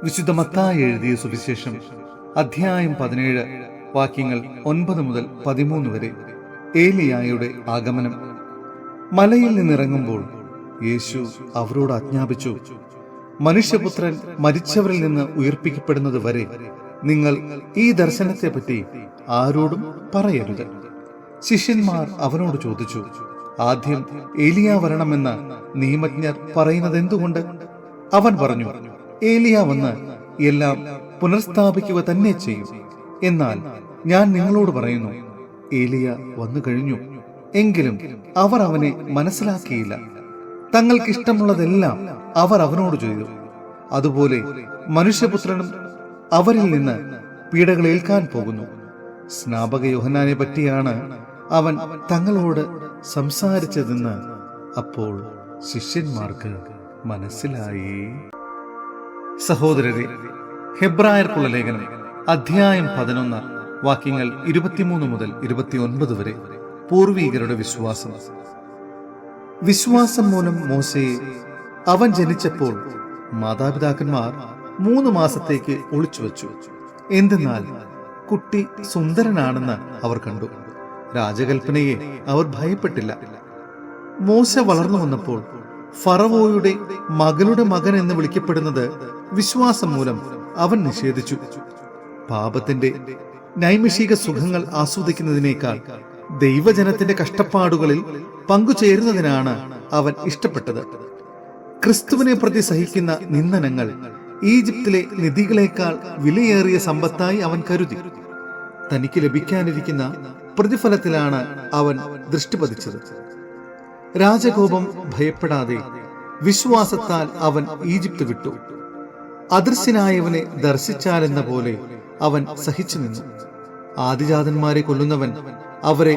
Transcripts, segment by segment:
വിശുദ്ധ മത്തായി എഴുതിയ സുവിശേഷം അധ്യായം 17 വാക്യങ്ങൾ 9 മുതൽ 13 വരെ. ഏലിയായുടെ ആഗമനം. മലയിൽ നിന്നിറങ്ങുമ്പോൾ യേശു അവരോട് ആജ്ഞാപിച്ചു, മനുഷ്യപുത്രൻ മരിച്ചവരിൽ നിന്ന് ഉയർപ്പിക്കപ്പെടുന്നത് വരെ നിങ്ങൾ ഈ ദർശനത്തെപ്പറ്റി ആരോടും പറയരുത്. ശിഷ്യന്മാർ അവനോട് ചോദിച്ചു, ആദ്യം ഏലിയ വരണമെന്ന് നിയമജ്ഞർ പറയുന്നത് എന്തുകൊണ്ട്? അവൻ പറഞ്ഞു, ഏലിയ വന്ന് എല്ലാം പുനഃസ്ഥാപിക്കുക തന്നെ ചെയ്യും. എന്നാൽ ഞാൻ നിങ്ങളോട് പറയുന്നു, ഏലിയ വന്നു കഴിഞ്ഞു, എങ്കിലും അവർ അവനെ മനസ്സിലാക്കിയില്ല. തങ്ങൾക്കിഷ്ടമുള്ളതെല്ലാം അവർ അവനോട് ചെയ്തു. അതുപോലെ മനുഷ്യപുത്രനും അവരിൽ നിന്ന് പീഡകൾ ഏൽക്കാൻ പോകുന്നു. സ്നാപക യോഹന്നാനെ പറ്റിയാണ് അവൻ തങ്ങളോട് സംസാരിച്ചതെന്ന് അപ്പോൾ ശിഷ്യന്മാർക്ക് മനസ്സിലായി. സഹോദരരെ, ഹെബ്രായർക്കുള്ള ലേഖനം അധ്യായം 11 വാക്യങ്ങൾ 23 മുതൽ 29 വരെ. പൂർവീകരുടെ വിശ്വാസം. വിശ്വാസം മൂലം മോശയെ അവൻ ജനിച്ചപ്പോൾ മാതാപിതാക്കന്മാർ 3 മാസത്തേക്ക് ഒളിച്ചുവെച്ചു. എന്തെന്നാൽ കുട്ടി സുന്ദരനാണെന്ന് അവർ കണ്ടു. രാജകൽപ്പനയെ അവർ ഭയപ്പെട്ടില്ല. മോശ വളർന്നു വന്നപ്പോൾ ഫറവോയുടെ മകളുടെ മകൻ എന്ന് വിളിക്കപ്പെടുന്നത് വിശ്വാസം മൂലം അവൻ നിഷേധിച്ചു. പാപത്തിന്റെ നൈമിഷിക സുഖങ്ങൾ ആസ്വദിക്കുന്നതിനേക്കാൾ ദൈവജനത്തിന്റെ കഷ്ടപ്പാടുകളിൽ പങ്കുചേരുന്നതിനാണ് അവൻ ഇഷ്ടപ്പെട്ടത്. ക്രിസ്തുവിനെ പ്രതി സഹിക്കുന്ന നിന്ദനങ്ങൾ ഈജിപ്തിലെ നിധികളെക്കാൾ വിലയേറിയ സമ്പത്തായി അവൻ കരുതി. തനിക്ക് ലഭിക്കാനിരിക്കുന്ന പ്രതിഫലത്തിലാണ് അവൻ ദൃഷ്ടി പതിച്ചത്. രാജകോപം ഭയപ്പെടാതെ വിശ്വാസത്താൽ അവൻ ഈജിപ്ത് വിട്ടു. അദൃശ്യനായവനെ ദർശിച്ചാലെന്ന പോലെ അവൻ സഹിച്ചു നിന്നു. ആദിജാതന്മാരെ കൊല്ലുന്നവൻ അവരെ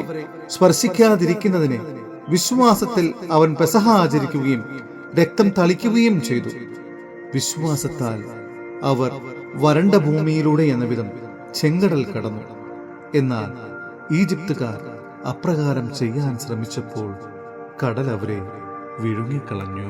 സ്പർശിക്കാതിരിക്കുന്നതിന് വിശ്വാസത്തിൽ അവൻ പെസഹ ആചരിക്കുകയും രക്തം തളിക്കുകയും ചെയ്തു. വിശ്വാസത്താൽ അവർ വരണ്ട ഭൂമിയിലൂടെ എന്ന വിധം ചെങ്കടൽ കടന്നു. എന്നാൽ ഈജിപ്തുകാർ അപ്രകാരം ചെയ്യാൻ ശ്രമിച്ചപ്പോൾ കടൽ അവരെ വിഴുങ്ങിക്കളഞ്ഞു.